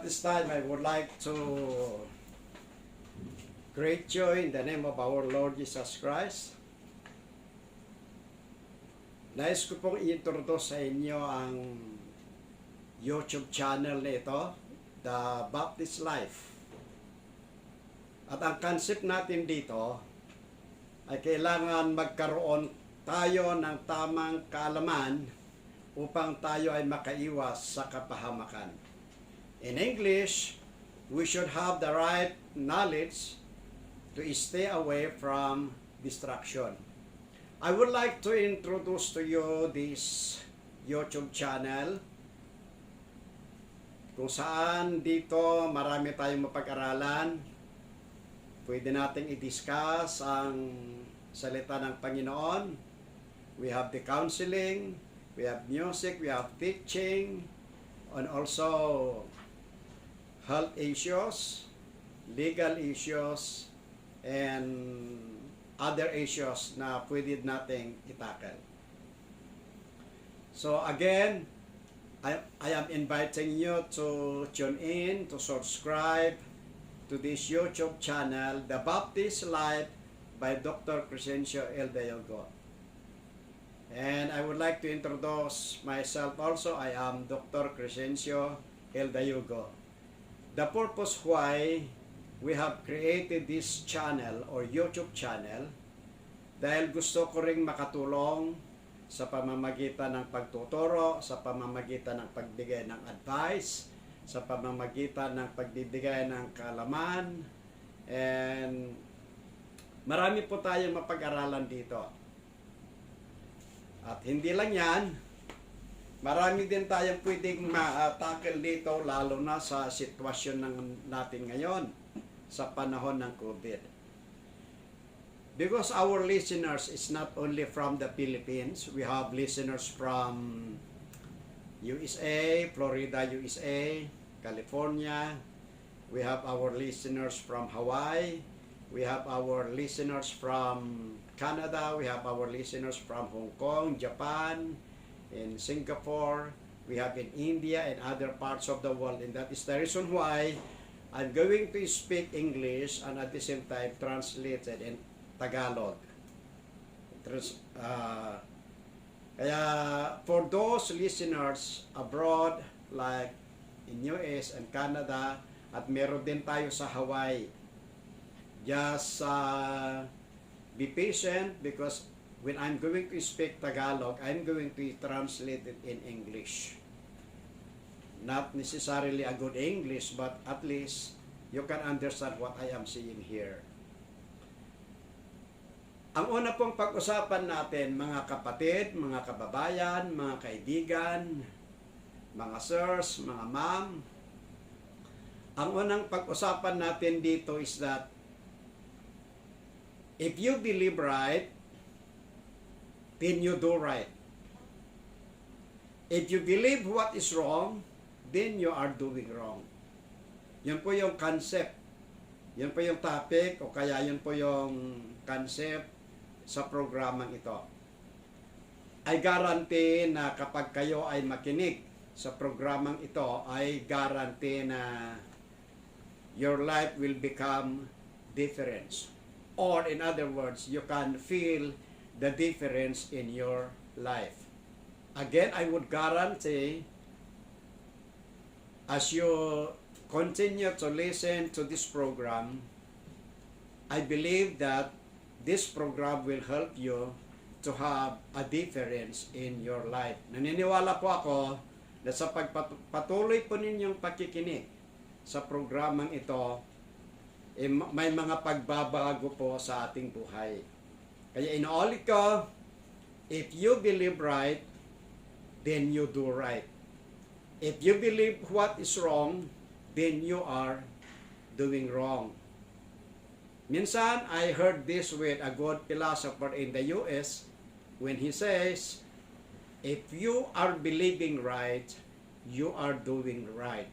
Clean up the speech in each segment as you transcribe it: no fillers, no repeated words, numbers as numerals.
this time, I would like to greet you in the name of our Lord Jesus Christ. Nais ko pong i-introduce sa inyo ang YouTube channel nito, The Baptist Life. At ang concept natin dito ay kailangan magkaroon tayo ng tamang kaalaman upang tayo ay makaiwas sa kapahamakan. In English, we should have the right knowledge to stay away from distraction. I would like to introduce to you this YouTube channel kung saan dito marami tayong mapag-aralan. Pwede nating i-discuss ang salita ng Panginoon. We have the counseling, we have music, we have teaching, and also health issues, legal issues, and other issues na pwede nating itakal. So again, I am inviting you to tune in, to subscribe to this YouTube channel, The Baptist Life by Dr. Crescencio L. Dayogo. And I would like to introduce myself also. I am Dr. Crescencio L. Dayogo. The purpose why we have created this channel or YouTube channel dahil gusto ko ring makatulong sa pamamagitan ng pagtuturo, sa pamamagitan ng pagbigay ng advice, sa pamamagitan ng pagbibigay ng kaalaman, and marami po tayong mapag-aralan dito. At hindi lang yan, marami din tayong pwedeng ma-tackle dito, lalo na sa sitwasyon natin ngayon sa panahon ng COVID. Because our listeners is not only from the Philippines, we have listeners from USA, Florida, USA, California. We have our listeners from Hawaii. We have our listeners from Canada. We have our listeners from Hong Kong, Japan, in Singapore. We have in India and other parts of the world. And that is the reason why I'm going to speak English and at the same time translated in Tagalog. Kaya for those listeners abroad like in US and Canada, at meron din tayo sa Hawaii, just be patient because when I'm going to speak Tagalog, I'm going to translate it in English. Not necessarily a good English, but at least you can understand what I am saying here. Ang una pong pag-usapan natin, mga kapatid, mga kababayan, mga kaibigan, mga sirs, mga ma'am, ang unang pag-usapan natin dito is that if you believe right, then you do right. If you believe what is wrong, then you are doing wrong. Yun po yung concept. Yun po yung topic o kaya yun po yung concept sa programang ito. I guarantee na kapag kayo ay makinig sa programang ito, ay guarantee na your life will become different. Or in other words, you can feel the difference in your life. Again, I would guarantee as you continue to listen to this program, I believe that this program will help you to have a difference in your life. Naniniwala po ako na sa pagpatuloy po ninyong pakikinig sa programang ito, may mga pagbabago po sa ating buhay. Kaya inuulit ko, if you believe right, then you do right. If you believe what is wrong, then you are doing wrong. Minsan, I heard this with a good philosopher in the US when he says, if you are believing right, you are doing right.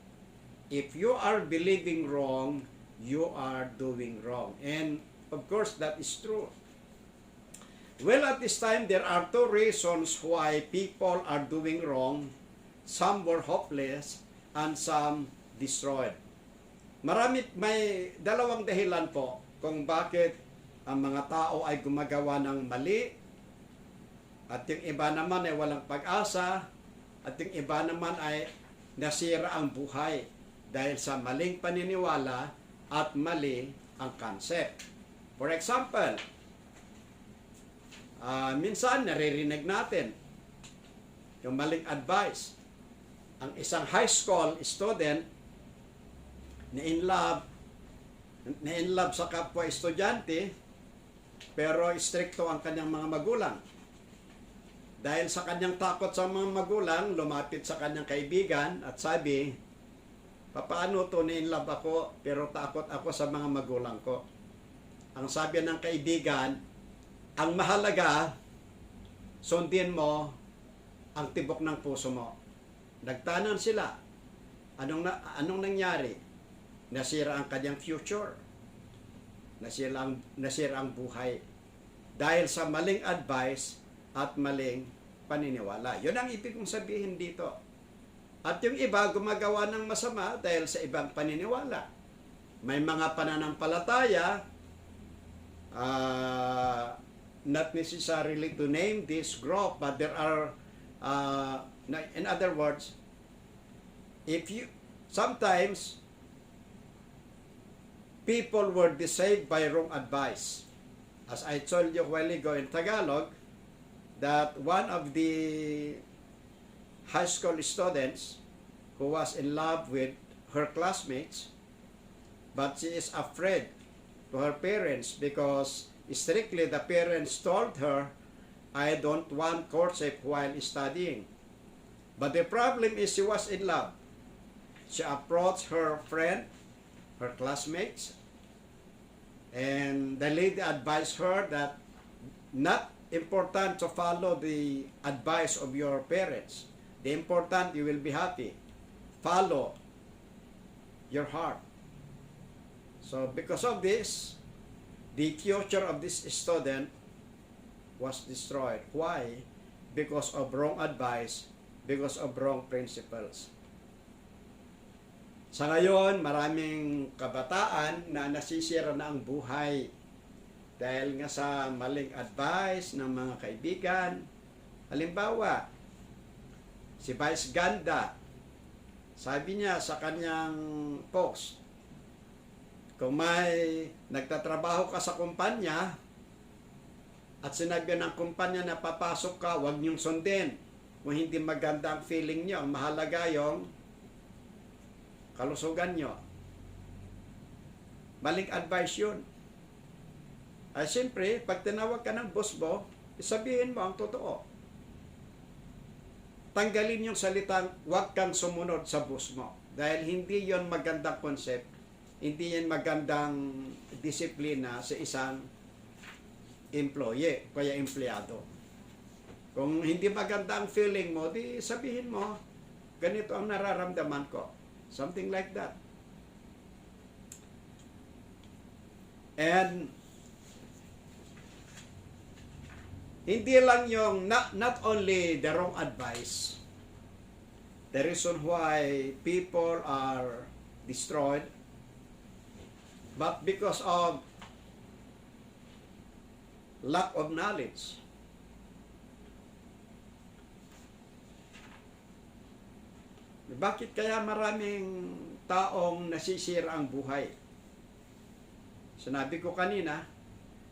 If you are believing wrong, you are doing wrong. And of course, that is true. Well, at this time, there are two reasons why people are doing wrong. Some were hopeless and some destroyed. May dalawang dahilan po kung bakit ang mga tao ay gumagawa ng mali at yung iba naman ay walang pag-asa at yung iba naman ay nasira ang buhay dahil sa maling paniniwala at mali ang concept. For example, minsan naririnig natin yung maling advice. Ang isang high school student na in love sa kapwa estudyante, pero stricto ang kanyang mga magulang. Dahil sa kanyang takot sa mga magulang, lumapit sa kanyang kaibigan at sabi, papaano to na in love ako, pero takot ako sa mga magulang ko. Ang sabi ng kaibigan, ang mahalaga, sundin mo ang tibok ng puso mo. Nagtanan sila. Anong nangyari? Nasira ang kanyang future. Nasira ang buhay. Dahil sa maling advice at maling paniniwala. Yun ang ibig kong sabihin dito. At yung iba gumagawa ng masama dahil sa ibang paniniwala. May mga pananampalataya, not necessarily to name this group, but there are, in other words, sometimes people were deceived by wrong advice. As I told you a while ago in Tagalog, that one of the high school students who was in love with her classmates, but she is afraid to her parents because strictly the parents told her, I don't want courtship while studying. But the problem is she was in love. She approached her friend, her classmates, and the lady advised her that not important to follow the advice of your parents. The important, you will be happy. Follow your heart. So because of this, the future of this student was destroyed. Why? Because of wrong advice, because of wrong principles. Sa ngayon, maraming kabataan na nasisira na ang buhay dahil nga sa maling advice ng mga kaibigan. Halimbawa, si Vice Ganda, sabi niya sa kanyang post, kung may nagtatrabaho ka sa kumpanya at sinabi ng kumpanya na papasok ka, huwag niyong sundin. Kung hindi maganda ang feeling niyo, ang mahalaga yung kalusugan nyo. Maling advice yun. Ay siyempre, pag tinawag ka ng boss mo, sabihin mo ang totoo. Tanggalin yung salitang, huwag kang sumunod sa boss mo. Dahil hindi yon magandang concept, hindi yan magandang disiplina sa isang employee, kaya empleyado. Kung hindi maganda ang feeling mo, di sabihin mo, ganito ang nararamdaman ko. Something like that. And hindi lang yung not only the wrong advice, the reason why people are destroyed, but because of lack of knowledge. Bakit kaya maraming taong nasisira ang buhay? Sinabi ko kanina,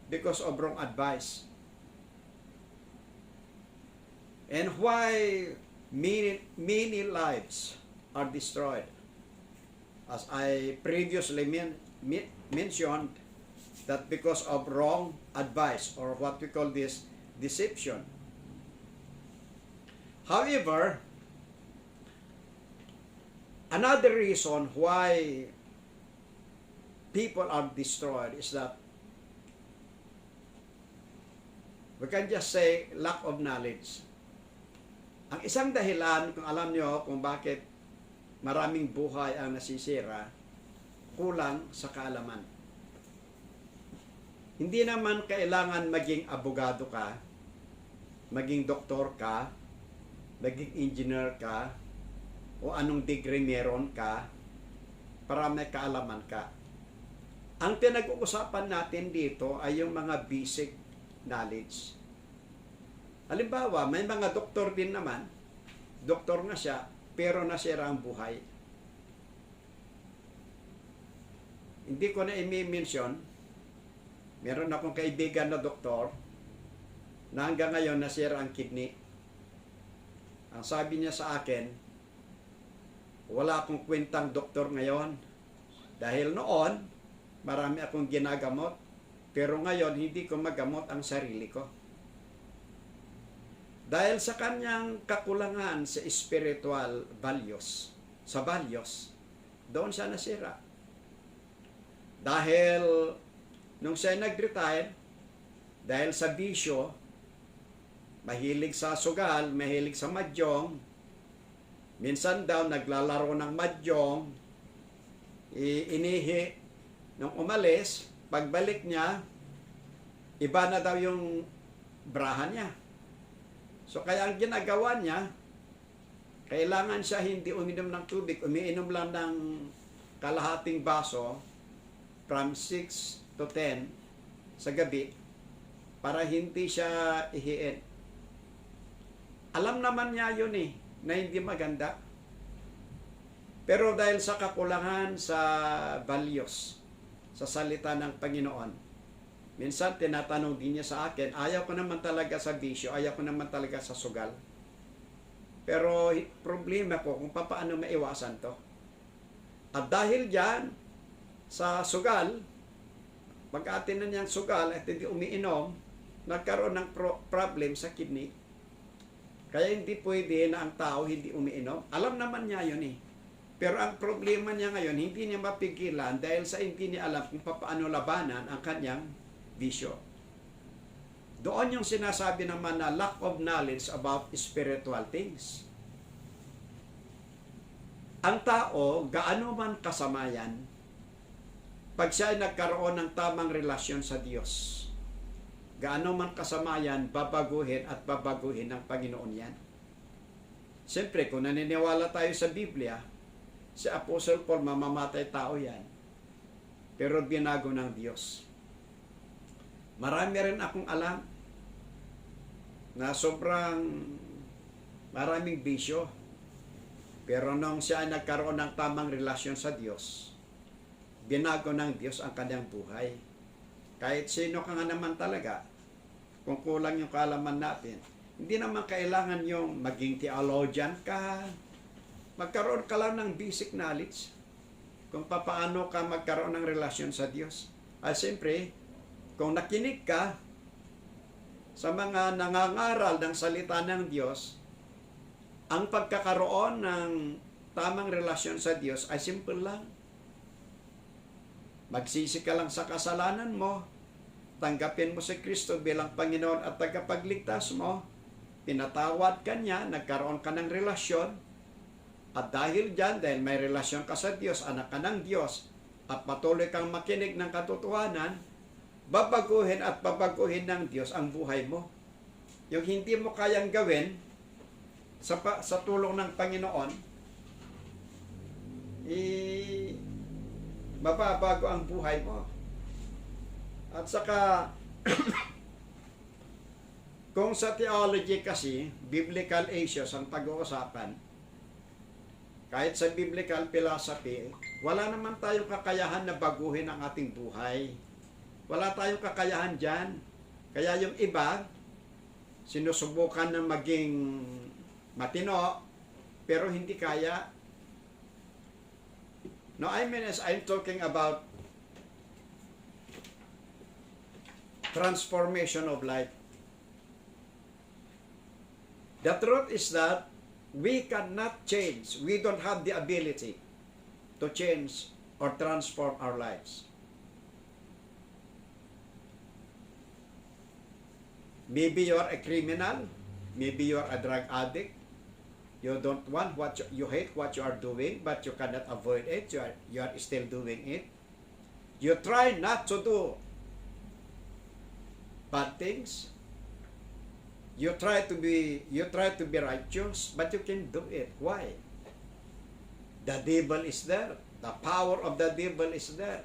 because of wrong advice. And why many lives are destroyed? As I previously mentioned, that because of wrong advice, or what we call this deception. However, another reason why people are destroyed is that we can just say lack of knowledge. Ang isang dahilan, kung alam nyo kung bakit maraming buhay ang nasisira, kulang sa kaalaman. Hindi naman kailangan maging abogado ka, maging doktor ka, maging engineer ka, o anong degree meron ka para may kaalaman ka. Ang pinag-uusapan natin dito ay yung mga basic knowledge. Halimbawa, may mga doktor din naman, doktor na siya, pero nasira ang buhay. Hindi ko na i-mention, meron akong kaibigan na doktor na hanggang ngayon nasira ang kidney. Ang sabi niya sa akin, wala akong kwentang doktor ngayon. Dahil noon, marami akong ginagamot, pero ngayon hindi ko magamot ang sarili ko. Dahil sa kanyang kakulangan sa spiritual values, sa values, doon siya nasira. Dahil nung siya nag-retire, dahil sa bisyo, mahilig sa sugal, mahilig sa mahjong, minsan daw naglalaro ng mahjong, inihi, nung umalis, pagbalik niya, iba na daw yung braha niya. So kaya ang ginagawa niya, kailangan siya hindi uminom ng tubig, umiinom lang ng kalahating baso from 6 to 10 sa gabi para hindi siya ihiin. Alam naman niya yun na hindi maganda. Pero dahil sa kakulangan sa values, sa salita ng Panginoon, minsan tinatanong din niya sa akin, ayaw ko naman talaga sa bisyo, ayaw ko naman talaga sa sugal. Pero problema ko kung paano maiwasan to. At dahil dyan, sa sugal, pag-atin na niyang sugal at hindi umiinom, nagkaroon ng problem sa kidney. Kaya hindi pwede na ang tao hindi umiinom. Alam naman niya yun Pero ang problema niya ngayon, hindi niya mapigilan dahil sa hindi niya alam kung paano labanan ang kanyang bisyo. Doon yung sinasabi naman na lack of knowledge about spiritual things. Ang tao, gaano man kasama yan, pag siya ay nagkaroon ng tamang relasyon sa Diyos, gaano man kasama yan, babaguhin at babaguhin ng Panginoon yan. Siyempre, kung naniniwala tayo sa Biblia, si Apostle Paul, mamamatay tao yan. Pero binago ng Diyos. Marami rin akong alam na maraming bisyo. Pero nung siya ay nagkaroon ng tamang relasyon sa Diyos, binago ng Diyos ang kanyang buhay. Kahit sino ka nga naman talaga, kung kulang yung kaalaman natin, hindi naman kailangan yung maging theologian ka, magkaroon ka lang ng basic knowledge kung paano ka magkaroon ng relasyon sa Diyos. At siyempre, kung nakinig ka sa mga nangangaral ng salita ng Diyos, ang pagkakaroon ng tamang relasyon sa Diyos ay simple lang. Magsisi ka lang sa kasalanan mo, tanggapin mo si Kristo bilang Panginoon at tagapagligtas mo, pinatawad ka niya, nagkaroon ka ng relasyon, at dahil dyan, dahil may relasyon ka sa Diyos, anak ka ng Diyos, at patuloy kang makinig ng katotohanan, babaguhin at babaguhin ng Diyos ang buhay mo. Yung hindi mo kayang gawin sa tulong ng Panginoon, mababago ang buhay mo. At saka, kung sa theology kasi, biblical issues ang pag-uusapan, kahit sa biblical philosophy, wala naman tayong kakayahan na baguhin ang ating buhay. Wala tayong kakayahan dyan. Kaya yung iba, sinusubukan na maging matino, pero hindi kaya. No, I'm talking about transformation of life. The truth is that we cannot change. We don't have the ability to change or transform our lives. Maybe you are a criminal. Maybe you are a drug addict. You don't want you hate what you are doing, but you cannot avoid it. You are still doing it. You try not to do bad things. You try to be righteous, but you can do it. Why? The devil is there. The power of the devil is there.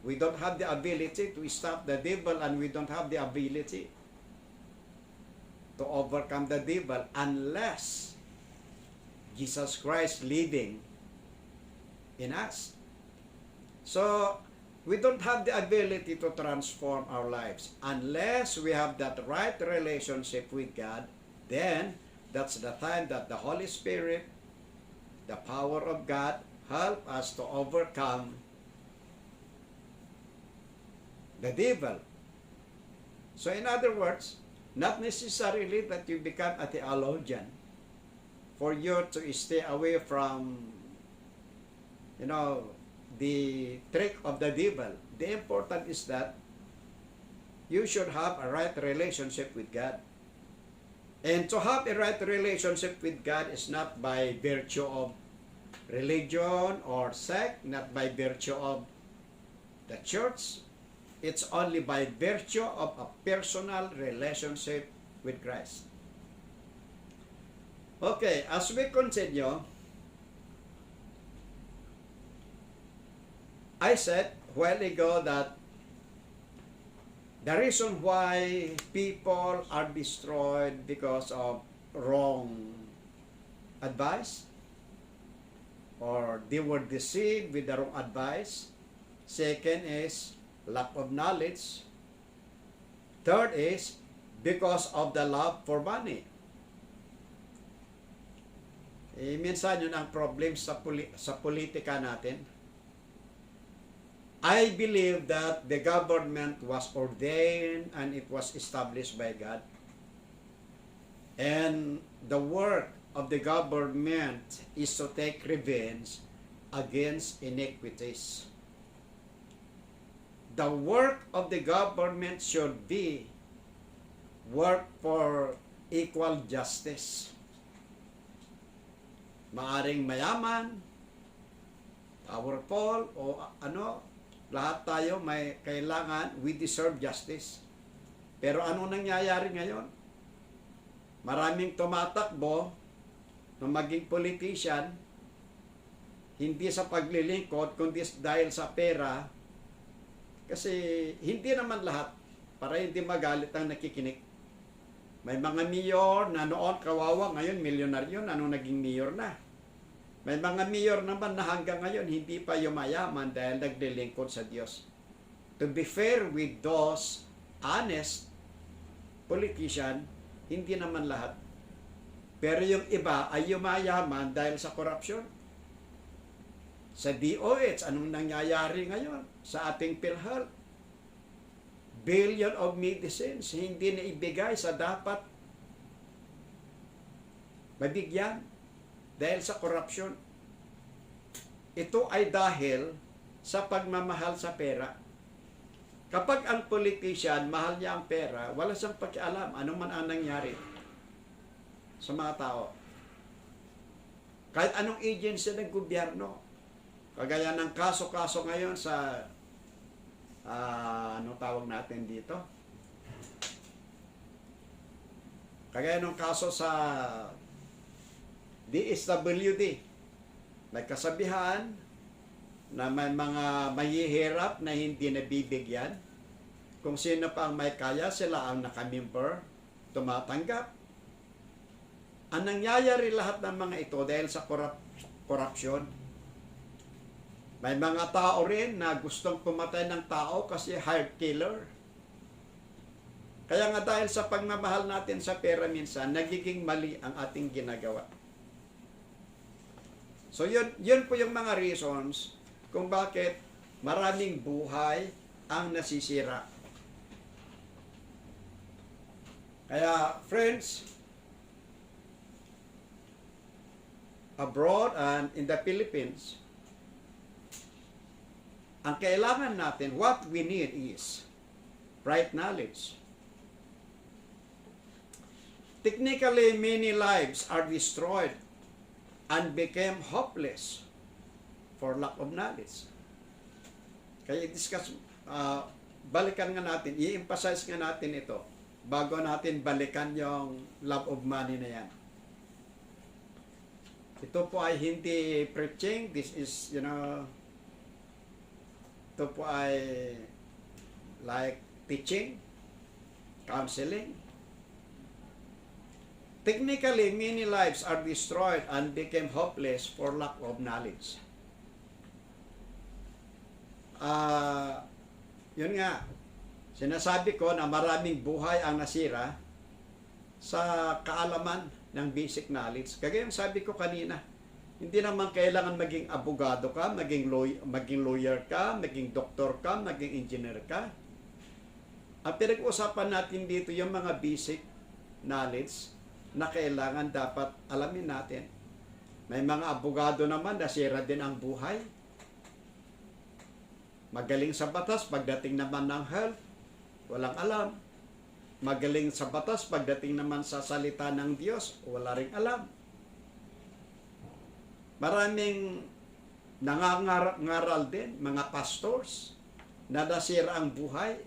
We don't have the ability to stop the devil, and we don't have the ability to overcome the devil unless Jesus Christ living in us. So, we don't have the ability to transform our lives unless we have that right relationship with God. Then, that's the time that the Holy Spirit, the power of God, help us to overcome the devil. So in other words, not necessarily that you become a theologian for you to stay away from, the trick of the devil. The important is that you should have a right relationship with God. And to have a right relationship with God is not by virtue of religion or sect, not by virtue of the church. It's only by virtue of a personal relationship with Christ. Okay, as we continue, I said a while ago that the reason why people are destroyed because of wrong advice, or they were deceived with the wrong advice. Second is lack of knowledge. Third is because of the love for money. Minsan yun ang problem sa politika natin. I believe that the government was ordained and it was established by God. And the work of the government is to take revenge against iniquities. The work of the government should be work for equal justice. Maaring mayaman, powerful, o lahat tayo may kailangan, we deserve justice. Pero ano nangyayari ngayon? Maraming tumatakbo na maging politician, hindi sa paglilingkod, kundi dahil sa pera. Kasi hindi naman lahat, para hindi magalit ang nakikinig. May mga mayor na noon kawawa, ngayon milyonaryo, naging mayor na. May mga mayor naman na hanggang ngayon hindi pa yumayaman dahil naglilingkod sa Diyos. To be fair with those honest politician, hindi naman lahat. Pero yung iba ay yumayaman dahil sa korupsyon. Sa DOH, anong nangyayari ngayon? Sa ating PhilHealth, billion of medicines hindi na ibigay sa dapat mabigyan dahil sa korupsyon. Ito ay dahil sa pagmamahal sa pera. Kapag ang politician, mahal niya ang pera, wala siyang pakialam ano man ang nangyari sa mga tao. Kahit anong agency ng gobyerno, kagaya ng kaso-kaso ngayon sa anong tawag natin dito? Kagaya ng kaso sa DSWD. May kasabihan na may mga mahihirap na hindi nabibigyan. Kung sino pa ang may kaya, sila ang nakamember, tumatanggap. Ang nangyayari lahat ng mga ito dahil sa korupsyon. May mga tao rin na gustong pumatay ng tao kasi hired killer. Kaya nga dahil sa pagmamahal natin sa pera minsan, nagiging mali ang ating ginagawa. So yun po yung mga reasons kung bakit maraming buhay ang nasisira. Kaya friends, abroad and in the Philippines, ang kailangan natin, what we need is right knowledge. Technically, many lives are destroyed and became hopeless for lack of knowledge. Kaya i-discuss, balikan nga natin, i-emphasize nga natin ito bago natin balikan yung love of money na yan. Ito po ay hindi preaching. This is, ito po ay like teaching, counseling. Technically, many lives are destroyed and became hopeless for lack of knowledge. Yun nga, sinasabi ko na maraming buhay ang nasira sa kaalaman ng basic knowledge. Kagaya yung sabi ko kanina, hindi naman kailangan maging abogado ka, maging lawyer ka, maging doktor ka, maging engineer ka. Ang pinag-uusapan natin dito yung mga basic knowledge na kailangan dapat alamin natin. May mga abogado naman na sira din ang buhay. Magaling sa batas, pagdating naman ng health, walang alam. Magaling sa batas, pagdating naman sa salita ng Diyos, wala ring alam. Maraming nangangaral din, mga pastors, na nasira ang buhay.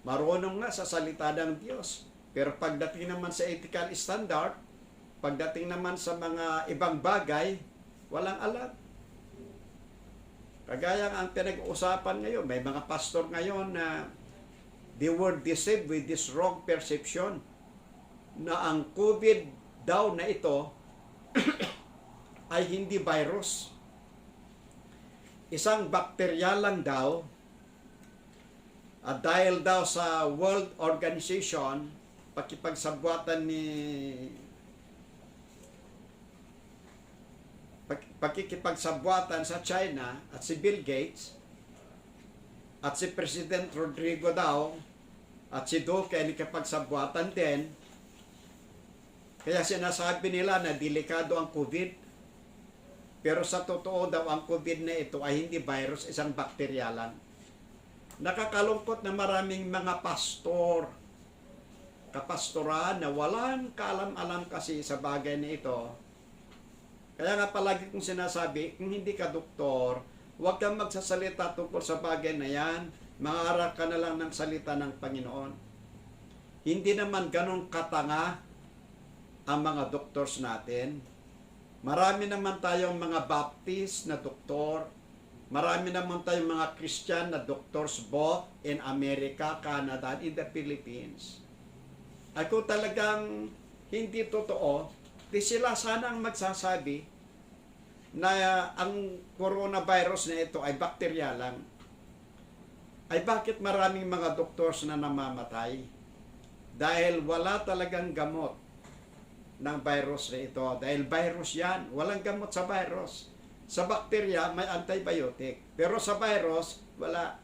Marunong nga sa salita ng Diyos. Pero pagdating naman sa ethical standard, pagdating naman sa mga ibang bagay, walang alam. Kagaya ang pinag-uusapan ngayon, may mga pastor ngayon na they were deceived with this wrong perception na ang COVID daw na ito ay hindi virus. Isang bakterya lang daw at dahil daw sa World Organization, pakikipagsabuatan sa China at si Bill Gates at si President Rodrigo daw at si Duque ay nakipagsabuatan din. Kaya sinasabi nila na delikado ang COVID. Pero sa totoo daw ang COVID na ito ay hindi virus, isang bakterya lang. Nakakalungkot na maraming mga kapastoran na walang kaalam-alam kasi sa bagay na ito. Kaya nga palagi kong sinasabi, kung hindi ka doktor, huwag kang magsasalita tungkol sa bagay na yan. Mangarap ka na lang ng salita ng Panginoon. Hindi naman ganun katanga ang mga doctors natin. Marami naman tayong mga Baptist na doktor. Marami naman tayong mga Christian na doctors both in America, Canada, and in the Philippines. Ay kung talagang hindi totoo, di sila sana ang magsasabi na ang coronavirus na ito ay bakterya lang. Ay bakit maraming mga doctors na namamatay? Dahil wala talagang gamot ng virus na ito. Dahil virus yan, walang gamot sa virus. Sa bakterya, may antibiotic. Pero sa virus, wala.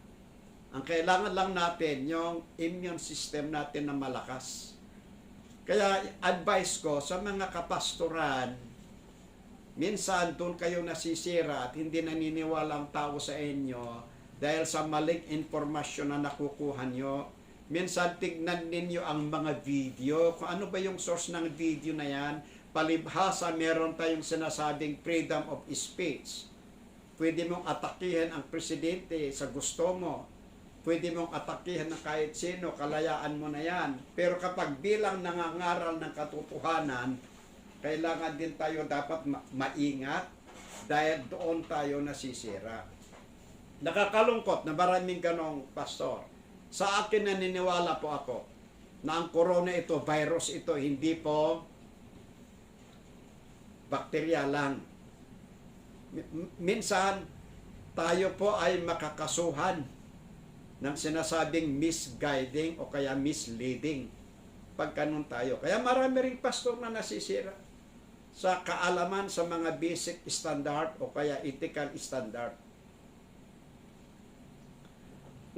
Ang kailangan lang natin, yung immune system natin na malakas. Kaya advice ko sa mga kapastoran, minsan doon kayo nasisira at hindi naniniwala ang tao sa inyo dahil sa maling informasyon na nakukuha nyo. Minsan tignan ninyo ang mga video, kung ano ba yung source ng video na yan. Palibhasa, meron tayong sinasabing freedom of speech. Pwede mong atakihin ang presidente sa gusto mo. Pwede mong atakihin ng kahit sino, kalayaan mo na yan. Pero kapag bilang nangangaral ng katotohanan, kailangan din tayo dapat maingat dahil doon tayo nasisira. Nakakalungkot na maraming ganong pastor. Sa akin naniniwala po ako na ang corona ito, virus ito, hindi po bakterya lang. Minsan, tayo po ay makakasuhan ng sinasabing misguiding o kaya misleading pag ganun tayo. Kaya marami ring pastor na nasisira sa kaalaman sa mga basic standard o kaya ethical standard.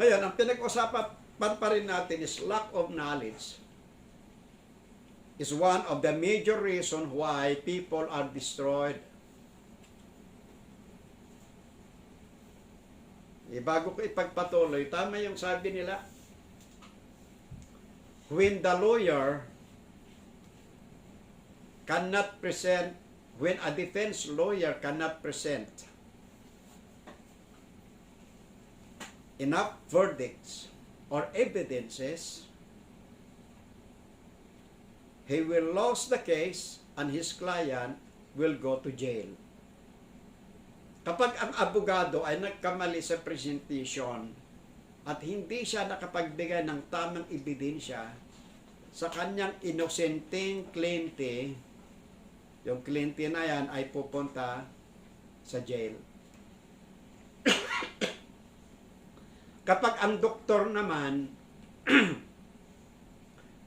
Ngayon, ang pinag-usapan pa rin natin is lack of knowledge is one of the major reasons why people are destroyed. Bago ko ipagpatuloy, tama yung sabi nila, when the lawyer cannot present, when a defense lawyer cannot present enough verdicts or evidences, he will lose the case and his client will go to jail. Kapag ang abogado ay nagkamali sa presentation at hindi siya nakapagbigay ng tamang ebidensya sa kanyang inosenteng kliyente, yung kliyente na yan ay pupunta sa jail. Kapag ang doktor naman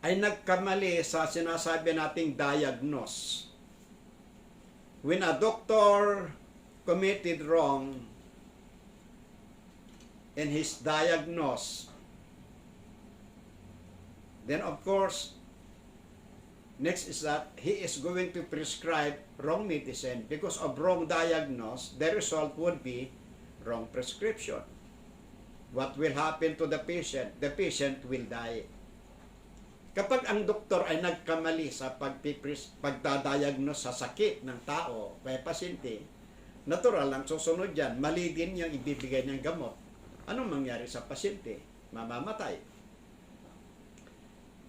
ay nagkamali sa sinasabi nating diagnose, when a doctor committed wrong in his diagnose, then of course, next is that he is going to prescribe wrong medicine. Because of wrong diagnose, the result would be wrong prescription. What will happen to the patient? The patient will die. Kapag ang doktor ay nagkamali sa pagdadiagnose sa sakit ng tao, may pasyente, natural lang susunod dyan, mali din yung ibibigay niyang gamot. Anong mangyari sa pasyente? Mamamatay.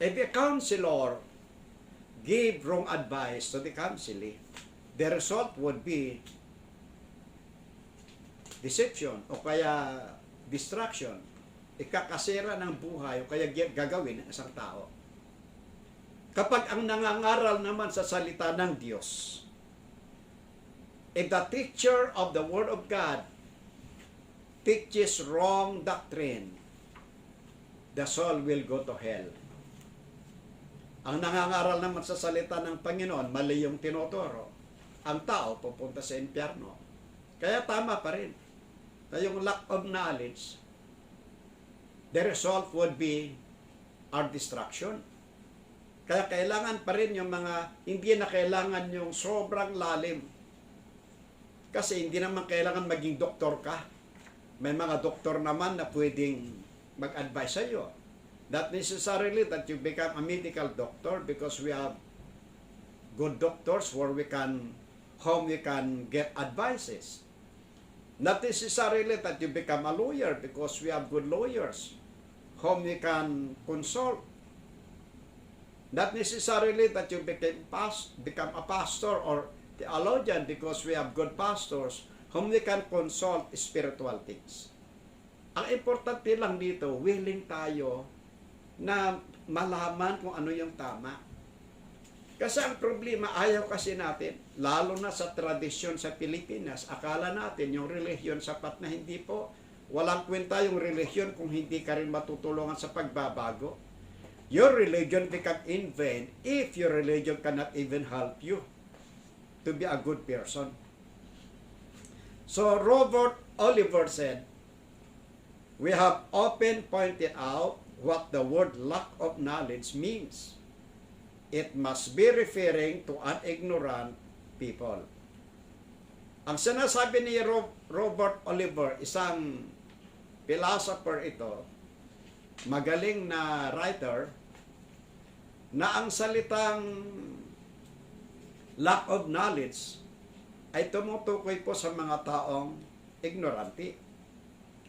If a counselor gave wrong advice to the counselee, the result would be deception o kaya distraction. Ikakasira ng buhay o kaya gagawin ng isang tao. Kapag ang nangangaral naman sa salita ng Diyos, if the teacher of the Word of God teaches wrong doctrine, the soul will go to hell. Ang nangangaral naman sa salita ng Panginoon, mali yung tinuturo, ang tao pupunta sa impyerno. Kaya tama pa rin. Kaya yung lack of knowledge, the result would be our destruction. Kaya kailangan pa rin yung mga, hindi na kailangan yung sobrang lalim. Kasi hindi naman kailangan maging doktor ka. May mga doktor naman na pwedeng mag-advise sa iyo. Not necessarily that you become a medical doctor, because we have good doctors whom we can get advices. Not necessarily that you become a lawyer, because we have good lawyers whom we can consult. Not necessarily that you become a pastor or theologian, because we have good pastors whom we can consult spiritual things. Ang importante lang dito, willing tayo na malaman kung ano yung tama. Kasi ang problema, ayaw kasi natin, lalo na sa tradisyon sa Pilipinas, akala natin yung relihiyon sapat na. Hindi po. Walang kwenta yung relihiyon kung hindi ka rin matutulungan sa pagbabago. Your religion become in vain if your religion cannot even help you to be a good person. So Robert Oliver said, we have often pointed out what the word lack of knowledge means. It must be referring to an ignorant people. Ang sinasabi ni Robert Oliver, isang philosopher ito, magaling na writer, na ang salitang lack of knowledge ay tumutukoy po sa mga taong ignorante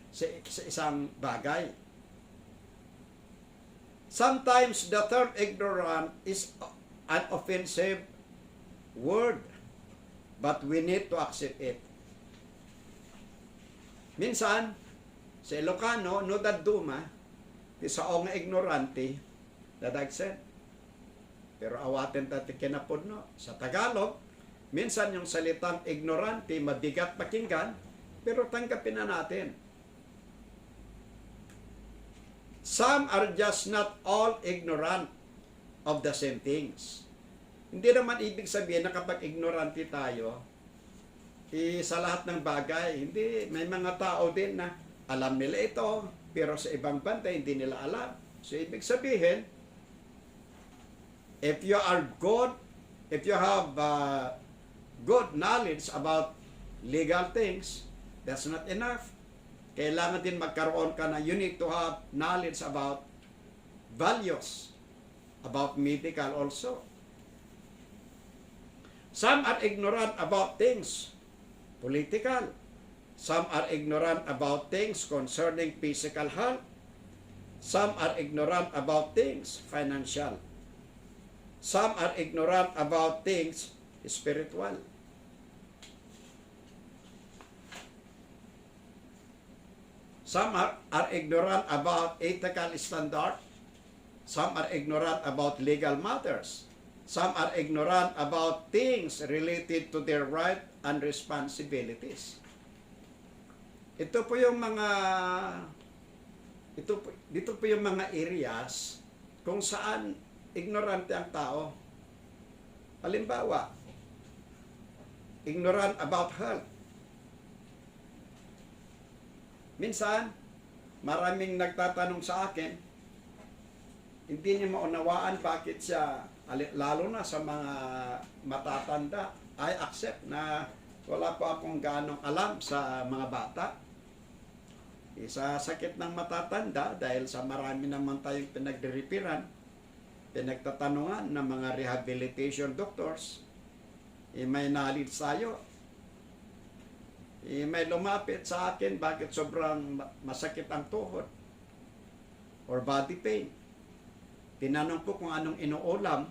sa isang bagay. Sometimes the term ignorant is an offensive word, but we need to accept it. Minsan, sa Ilocano, no daduma, ti saong ignorante, dadagsen. Pero awaten tati kinapod no. Sa Tagalog, minsan yung salitang ignorante, mabigat pakinggan, pero tanggapin na natin. Some are just not all ignorant of the same things. Hindi naman ibig sabihin na kapag ignorante tayo, sa lahat ng bagay, hindi, may mga tao din na alam nila ito, pero sa ibang banda hindi nila alam. So ibig sabihin, if you are good, if you have good knowledge about legal things, that's not enough. Kailangan din magkaroon ka na, you need to have knowledge about values, about medical also. Some are ignorant about things political. Some are ignorant about things concerning physical health. Some are ignorant about things financial. Some are ignorant about things spiritual. Some are ignorant about ethical standard. Some are ignorant about legal matters. Some are ignorant about things related to their right and responsibilities. Ito po yung mga dito po yung mga areas kung saan ignorante ang tao. Halimbawa, ignorant about health. Minsan, maraming nagtatanong sa akin, hindi niya maunawaan bakit siya, lalo na sa mga matatanda, I accept na wala pa akong ganong alam sa mga bata. Sa sakit ng matatanda, dahil sa marami naman tayong pinagdiripiran, pinagtatanungan ng mga rehabilitation doctors, may knowledge tayo. May lumapit sa akin bakit sobrang masakit ang tuhod or body pain. Tinanong ko kung anong inuulam,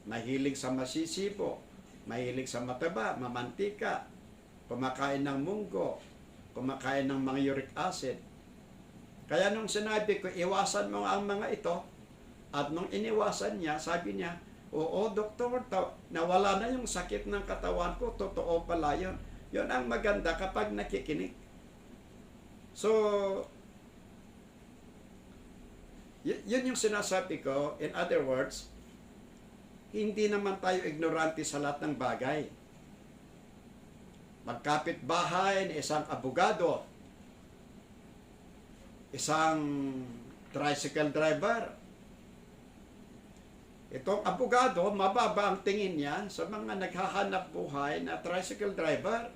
mahilig sa masisipo, mahilig sa mataba, mamantika, kumakain ng munggo, kumakain ng mga uric acid. Kaya nung sinabi ko, iwasan mo ang mga ito, at nung iniwasan niya, sabi niya, oo, doktor, nawala na yung sakit ng katawan ko, totoo pala yun. Yun ang maganda kapag nakikinig. So, yun yung sinasabi ko. In other words, hindi naman tayo ignorante sa lahat ng bagay. Magkapit-bahay ni isang abogado, isang tricycle driver. Itong abogado, mababa ang tingin niya sa mga naghahanap buhay na tricycle driver.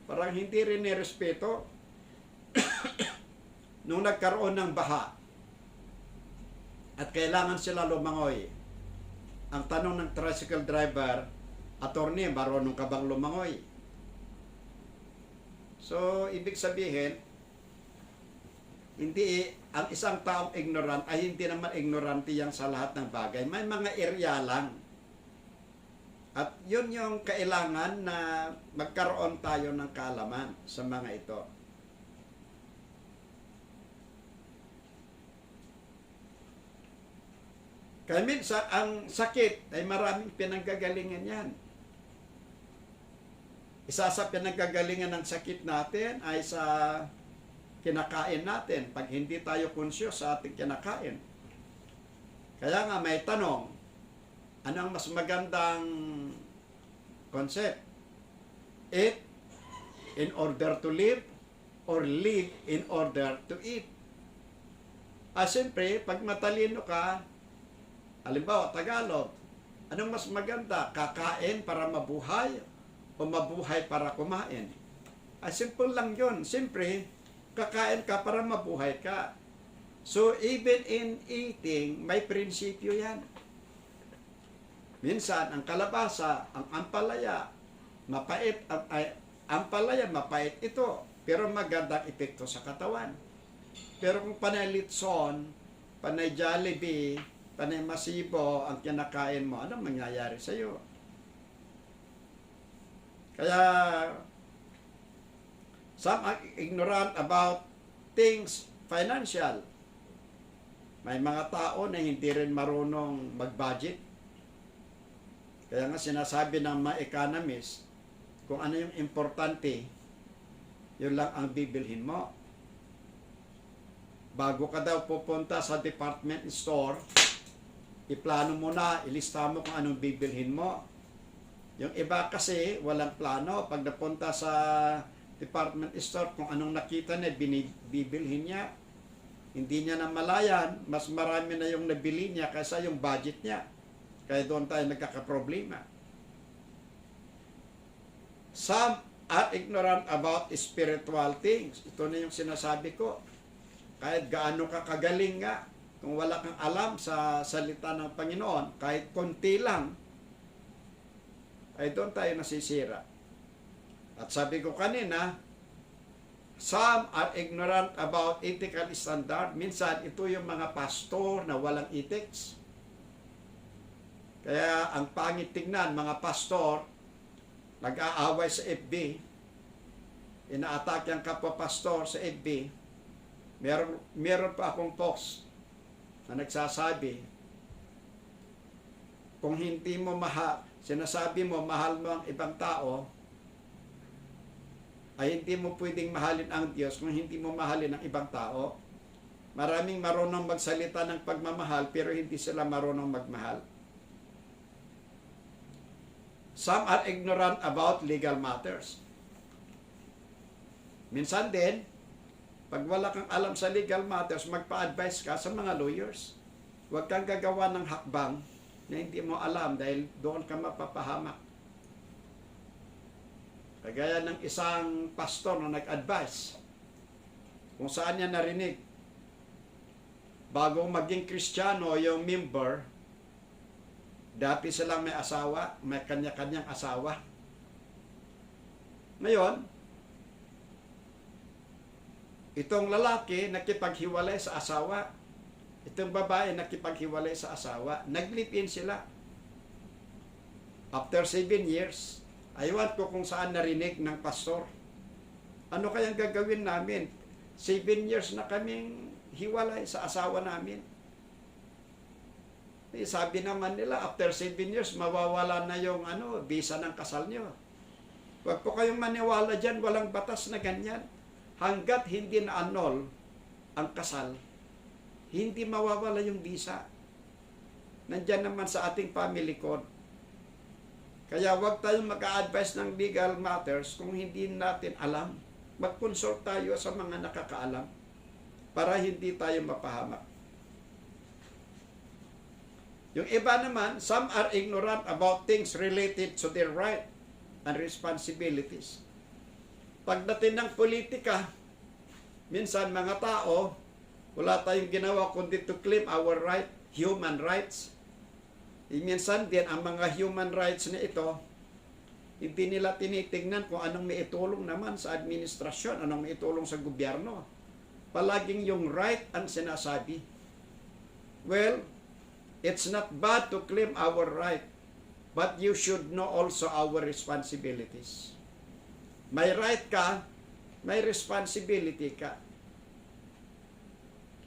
Parang hindi rin nirespeto. Nung nagkaroon ng baha at kailangan sila lumangoy, ang tanong ng tricycle driver, attorney, marunong ka bang lumangoy? So, ibig sabihin, hindi ang isang taong ignorant ay hindi naman ignorante yan sa lahat ng bagay. May mga area lang. At yun yung kailangan na magkaroon tayo ng kaalaman sa mga ito. Kaya minsan, ang sakit ay maraming pinanggagalingan yan. Isa sa pinanggagalingan ng sakit natin ay sa kinakain natin. Pag hindi tayo conscious sa ating kinakain. Kaya nga may tanong, anong mas magandang concept? Eat in order to live or live in order to eat? Siyempre, pag matalino ka, halimbawa, Tagalog, anong mas maganda? Kakain para mabuhay o mabuhay para kumain? Simple lang yun. Siyempre, kakain ka para mabuhay ka. So, even in eating, may prinsipyo yan. Minsan, ang kalabasa, ang ampalaya, mapait. Ampalaya, mapait ito. Pero magandang epekto sa katawan. Pero kung panay litson, panay Jollibee, panay masibo, ang kinakain mo, ano mangyayari sa iyo? Kaya, some are ignorant about things financial. May mga tao na hindi rin marunong mag-budget. Kaya nga sinasabi ng mga economists, kung ano yung importante, yun lang ang bibilhin mo. Bago ka daw pupunta sa department store, iplano mo na, ilista mo kung anong bibilhin mo. Yung iba kasi, walang plano. Pag napunta sa department store, kung anong nakita niya, bibilhin niya. Hindi niya namalayan, mas marami na yung nabili niya kaysa yung budget niya. Kaya doon tayo nagkakaproblema. Some are ignorant about spiritual things. Ito na yung sinasabi ko. Kahit gaano ka kagaling nga, kung wala kang alam sa salita ng Panginoon, kahit konti lang, ay doon tayo nasisira. At sabi ko kanina, some are ignorant about ethical standard. Minsan, ito yung mga pastor na walang ethics. Kaya, ang pangit tignan, mga pastor, nag-aaway sa FB, inaatake ang kapwa pastor sa FB, Meron pa akong post na nagsasabi, kung hindi mo sinasabi mo mahal mo ang ibang tao, ay hindi mo pwedeng mahalin ang Diyos kung hindi mo mahalin ang ibang tao. Maraming marunong magsalita ng pagmamahal pero hindi sila marunong magmahal. Some are ignorant about legal matters. Minsan din, pag wala kang alam sa legal matters, magpa-advise ka sa mga lawyers. Huwag kang gagawa ng hakbang na hindi mo alam dahil doon ka mapapahamak. Kagaya ng isang pastor na nag-advise kung saan niya narinig. Bago maging Kristiyano yung member, dati silang may asawa, may kanya-kanyang asawa. Ngayon, itong lalaki nakipaghiwalay sa asawa, itong babae nakipaghiwalay sa asawa, nag-live-in sila. After 7 years, aywan ko kung saan narinig ng pastor. Ano kayang gagawin namin? 7 years na kaming hiwalay sa asawa namin. Sabi naman nila, after 7 years, mawawala na yung visa ng kasal nyo. Huwag po kayong maniwala dyan, walang batas na ganyan. Hanggat hindi na-annul ang kasal, hindi mawawala yung visa. Nandyan naman sa ating family code. Kaya huwag tayong mag-a-advise ng legal matters kung hindi natin alam. Mag-consult tayo sa mga nakakaalam para hindi tayo mapahamak. Yung iba naman, some are ignorant about things related to their right and responsibilities. Pagdating ng politika, minsan mga tao, wala tayong ginawa kundi to claim our right, human rights. Minsan din, ang mga human rights na ito, hindi nila tinitingnan kung anong maitulong naman sa administrasyon, anong maitulong sa gobyerno. Palaging yung right ang sinasabi. Well, it's not bad to claim our right, but you should know also our responsibilities. May right ka, may responsibility ka.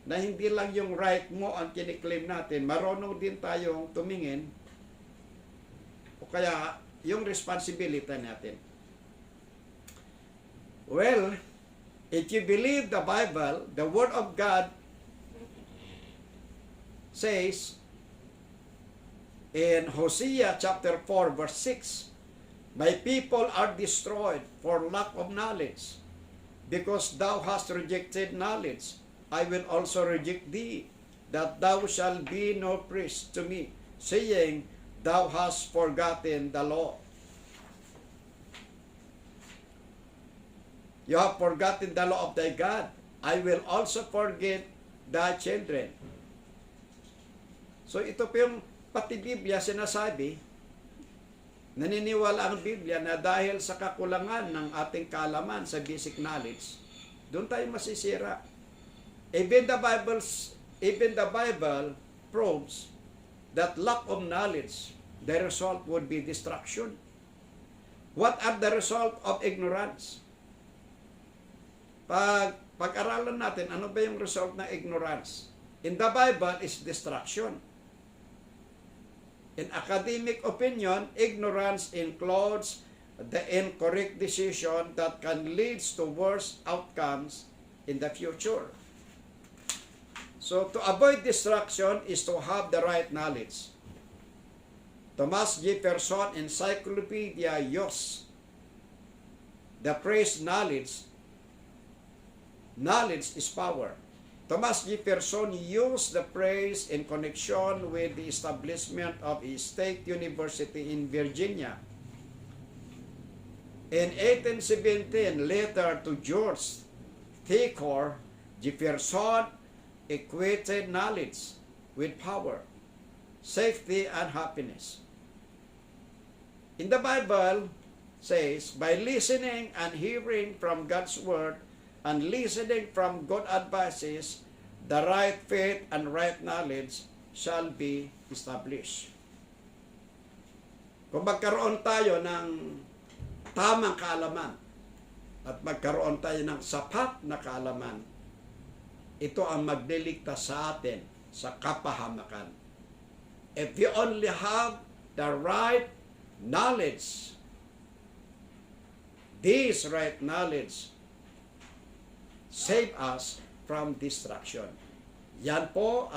Na hindi lang yung right mo ang kiniklaim natin, marunong din tayong tumingin o kaya yung responsibility natin. Well, if you believe the Bible, the Word of God says in Hosea chapter 4 verse 6, "My people are destroyed for lack of knowledge. Because thou hast rejected knowledge, I will also reject thee, that thou shalt be no priest to me, saying, Thou hast forgotten the law." You have forgotten the law of thy God. I will also forget thy children. So ito po yung pati Biblia sinasabi, naniniwala ang Biblia na dahil sa kakulangan ng ating kaalaman sa basic knowledge, doon tayo masisira. Even the Bible proves that lack of knowledge, the result would be destruction. What are the result of ignorance? Pag-aralan natin, ano ba yung result ng ignorance? In the Bible is destruction. In academic opinion, ignorance includes the incorrect decision that can lead to worse outcomes in the future. So, to avoid destruction is to have the right knowledge. Thomas Jefferson, Encyclopedia, used the phrase knowledge. Knowledge is power. Thomas Jefferson used the phrase in connection with the establishment of a state university in Virginia. In 1817, letter to George Thackeray, Jefferson equated knowledge with power, safety, and happiness. In the Bible says, by listening and hearing from God's word and listening from good advices, the right faith and right knowledge shall be established. Kung magkaroon tayo ng tamang kaalaman at magkaroon tayo ng sapat na kaalaman, ito ang magliligtas sa atin sa kapahamakan. If we only have the right knowledge, this right knowledge save us from destruction. Yan po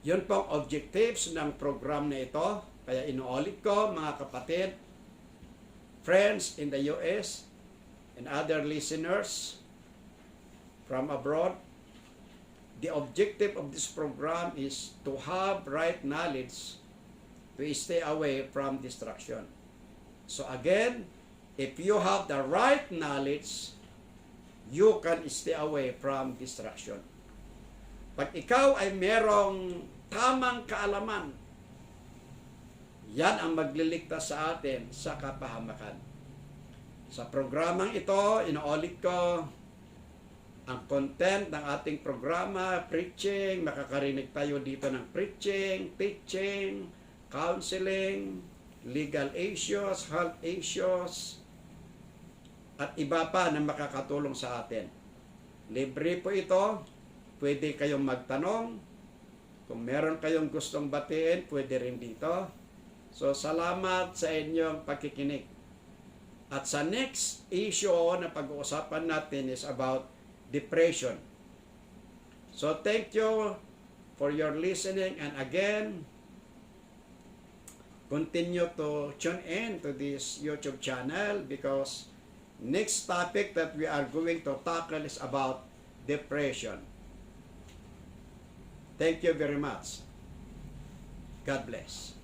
yun pong objectives ng program na ito. Kaya inuulit ko, mga kapatid, friends in the US and other listeners from abroad, the objective of this program is to have right knowledge to stay away from destruction. So again, if you have the right knowledge, you can stay away from destruction. Pag ikaw ay merong tamang kaalaman, yan ang magliligtas sa atin sa kapahamakan. Sa programang ito, inuulit ko, ang content ng ating programa, preaching, makakarinig tayo dito ng preaching, teaching, counseling, legal issues, health issues, at iba pa na makakatulong sa atin. Libre po ito. Pwede kayong magtanong. Kung meron kayong gustong batiin, pwede rin dito. So, salamat sa inyong pakikinig. At sa next issue na pag-uusapan natin is about depression. So, thank you for your listening. And again, continue to tune in to this YouTube channel because next topic that we are going to tackle is about depression. Thank you very much. God bless.